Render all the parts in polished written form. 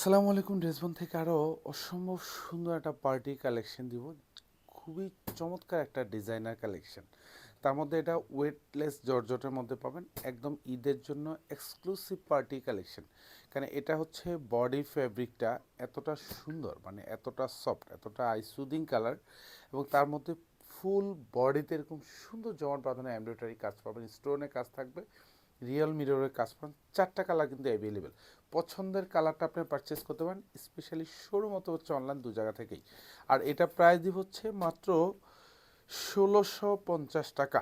আসসালামু আলাইকুম। ড্রেসবন থেকে আরও অসম্ভব সুন্দর একটা পার্টি কালেকশন দিব। খুবই চমৎকার একটা ডিজাইনার কালেকশন। তার মধ্যে এটা ওয়েটলেস জর্জটের মধ্যে পাবেন, একদম ঈদের জন্য এক্সক্লুসিভ পার্টি কালেকশন। কারণ এটা হচ্ছে বডি ফ্যাব্রিকটা এতটা সুন্দর, মানে এতটা সফট, এতটা আইসুদিং কালার, এবং তার মধ্যে ফুল বডিতে এরকম সুন্দর জমাট বাঁধানো এমব্রয়ডারি কাজ পাবেন, স্টোনের কাজ থাকবে, রিয়েল মিররের কাজ পাবেন। চারটা কালার কিন্তু অ্যাভেলেবেল। পছন্দের কালারটা আপনি পারচেস করতে পারেন, স্পেশালি শোরুম অথবা হচ্ছে অনলাইন, দু জায়গা থেকেই। আর এটা প্রাইস দিব হচ্ছে মাত্র ১৬৫০ টাকা।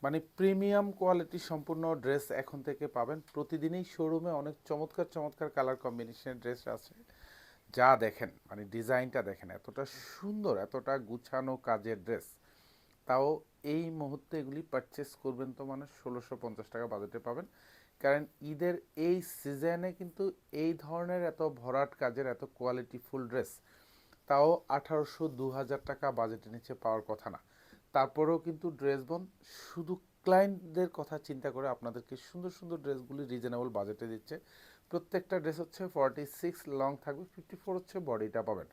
মানে প্রিমিয়াম কোয়ালিটি সম্পূর্ণ ড্রেস এখন থেকে পাবেন। প্রতিদিনই শোরুমে অনেক চমৎকার চমৎকার কালার কম্বিনেশনের ড্রেস আছে, যা দেখেন, মানে ডিজাইনটা দেখেন, এতটা সুন্দর, এতটা গুছানো কাজের ড্রেস। তাও এই মুহূর্তে এগুলি পারচেস করবেন তো মানে ১৬৫০ টাকা বাজেটে পাবেন। কারণ ঈদের এই সিজনে কিন্তু এই ধরনের এত ভরাট কাজের এত কোয়ালিটিফুল ড্রেস তাও ১৮০০-২০০০ টাকা বাজেটের নিচে পাওয়ার কথা না। তারপরেও কিন্তু ড্রেস বোন শুধু ক্লায়েন্টদের কথা চিন্তা করে আপনাদেরকে সুন্দর সুন্দর ড্রেসগুলি রিজনেবল বাজেটে দিচ্ছে। প্রত্যেকটা ড্রেস হচ্ছে 46 লং থাকবে, 54 হচ্ছে বডিটা পাবেন।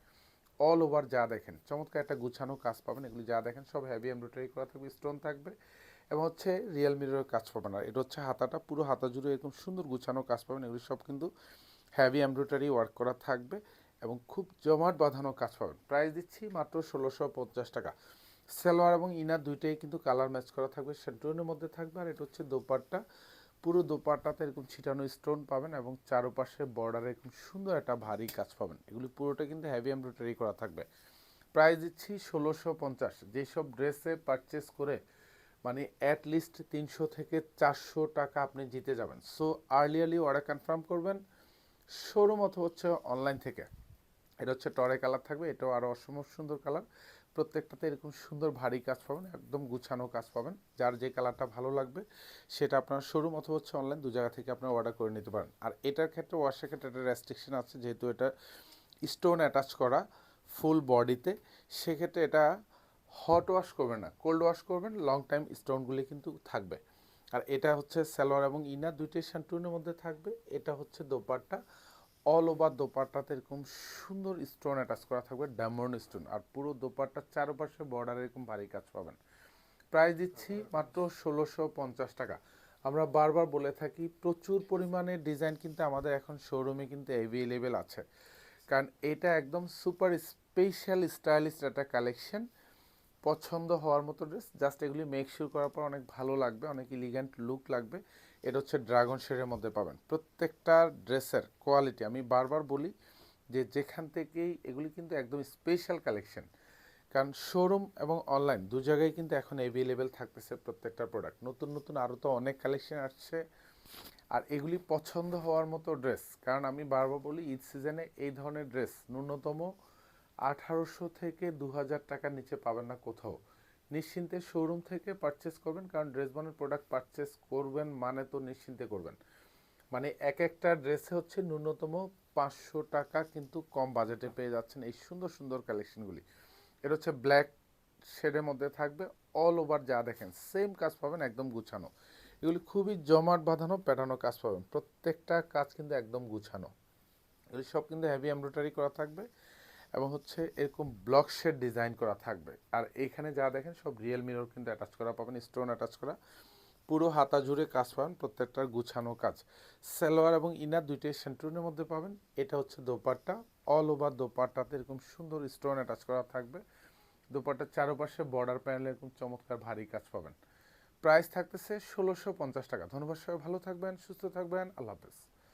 অল ওভার যা দেখেন চমৎকার একটা গুছানো কাজ পাবেন। এগুলি যা দেখেন সব হেভি এমব্রয়ডারি করা থাকবে, স্টোন থাকবে, এবং হচ্ছে রিয়েল মিররের কাজ পাবেন। আর এটা হচ্ছে হাতাটা, পুরো হাতা জুড়ে এরকম সুন্দর গুছানো কাজ পাবেন। এগুলি সব কিন্তু হেভি এমব্রয়ডারি ওয়ার্ক করা থাকবে এবং খুব জমাট বাঁধানো কাজ পাবেন। প্রাইস দিচ্ছি মাত্র ১৬৫০ টাকা। সালোয়ার এবং ইনার দুইটাই কিন্তু কালার ম্যাচ করা থাকবে, সেন্টুনের মধ্যে থাকবে। আর এটা হচ্ছে দোপাট্টা, পুরো দোপাট্টাতে এরকম ছিটানো স্টোন পাবেন এবং চারপাশে বর্ডারে এরকম সুন্দর একটা ভারী কাজ পাবেন। এগুলি পুরোটা কিন্তু হেভি এমব্রয়ডারি করা থাকবে। প্রাইস দিচ্ছি ১৬৫০। যেসব ড্রেসে পারচেস করে মানে অ্যাট লিস্ট ৩০০ থেকে ৪০০ টাকা আপনি জিতে যাবেন। সো আর্লিয়ারলি অর্ডার কনফার্ম করবেন শোরুম অথবা হচ্ছে অনলাইন থেকে। এটা হচ্ছে টরে কালার থাকবে, এটাও আরও অসম্ভব সুন্দর কালার। প্রত্যেকটাতে এরকম সুন্দর ভারী কাজ পাবেন, একদম গুছানো কাজ পাবেন। যার যে কালারটা ভালো লাগবে সেটা আপনার শোরুম অথবা হচ্ছে অনলাইন, দু জায়গা থেকে আপনারা অর্ডার করে নিতে পারেন। আর এটার ক্ষেত্রে ওয়াশের ক্ষেত্রে একটা রেস্ট্রিকশন আছে, যেহেতু এটা স্টোন অ্যাটাচ করা ফুল বডিতে, সেক্ষেত্রে এটা হট ওয়াশ করবেন না, কোল্ড ওয়াশ করবেন, লং টাইম স্টোনগুলি কিন্তু থাকবে। আর এটা হচ্ছে সালোয়ার এবং ইনার দুইটাই শান্টুনের মধ্যে থাকবে। এটা হচ্ছে দোপাট্টা, অল ওভার দোপাট্টাতে এরকম সুন্দর স্টোন অ্যাটাচ করা থাকবে, ডায়মন্ড স্টোন। আর পুরো দোপাট্টার চারপাশে বর্ডারে এরকম ভারী কাজ পাবেন। প্রাইস দিচ্ছি মাত্র ১৬৫০ টাকা। আমরা বারবার বলে থাকি প্রচুর পরিমাণে ডিজাইন কিন্তু আমাদের এখন শোরুমে কিন্তু অ্যাভেলেবেল আছে, কারণ এটা একদম সুপার স্পেশাল স্টাইলিশ একটা কালেকশন। পছন্দ হওয়ার মতো ড্রেস, জাস্ট এগুলি মেক শিওর করার পর অনেক ভালো লাগবে, অনেক ইলিগ্যান্ট লুক লাগবে। এটা হচ্ছে ড্রাগন শেডের মধ্যে পাবেন। প্রত্যেকটা ড্রেসের কোয়ালিটি আমি বারবার বলি যে যেখান থেকেই এগুলি কিন্তু একদম স্পেশাল কালেকশন, কারণ শোরুম এবং অনলাইন দু জায়গায় কিন্তু এখন অ্যাভেলেবেল থাকতেছে প্রত্যেকটা প্রোডাক্ট। নতুন নতুন আরও তো অনেক কালেকশন আসছে। আর এগুলি পছন্দ হওয়ার মতো ড্রেস, কারণ আমি বারবার বলি ঈদ সিজনে এই ধরনের ড্রেস ন্যূনতম ১৮০০ থেকে ২০০০ টাকার নিচে পাবেন না কোথাও। নিশ্চিন্তে শোরুম থেকে পারচেস করবেন, কারণ ড্রেস বনের প্রোডাক্ট পারচেস করবেন মানে তো নিশ্চিন্তে করবেন। মানে এক একটা ড্রেসে হচ্ছে ন্যূনতম ৫০০ টাকা কিন্তু কম বাজেটে পেয়ে যাচ্ছেন এই সুন্দর সুন্দর কালেকশনগুলি। এটা হচ্ছে ব্ল্যাক শেডের মধ্যে থাকবে, অল ওভার যা দেখেন সেম কাজ পাবেন, একদম গুছানো। এগুলি খুবই জমাট বাঁধানো প্যাটার্নও কাজ পাবেন, প্রত্যেকটা কাজ কিন্তু একদম গুছানো। এগুলি সব কিন্তু হেভি এমব্রয়ডারি করা থাকবে এবং হচ্ছে এরকম ব্লক শেড ডিজাইন করা থাকবে। আর এইখানে যা দেখেন সব রিয়েল মিরর কিন্তু অ্যাটাচ করা পাবেন, স্টোন অ্যাটাচ করা, পুরো হাতা জুড়ে কাজ পাবেন, প্রত্যেকটার গুছানো কাজ। সালোয়ার এবং ইনার দুইটাই সেন্টুনের মধ্যে পাবেন। এটা হচ্ছে দোপাট্টা, অল ওভার দোপাট্টাতে এরকম সুন্দর স্টোন অ্যাটাচ করা থাকবে। দোপাট্টার চারপাশে বর্ডার প্যানেলে এরকম চমৎকার ভারী কাজ পাবেন। প্রাইস থাকতেছে ১৬৫০ টাকা। ধন্যবাদ, সবাই ভালো থাকবেন, সুস্থ থাকবেন, আল্লাহ হাফেজ।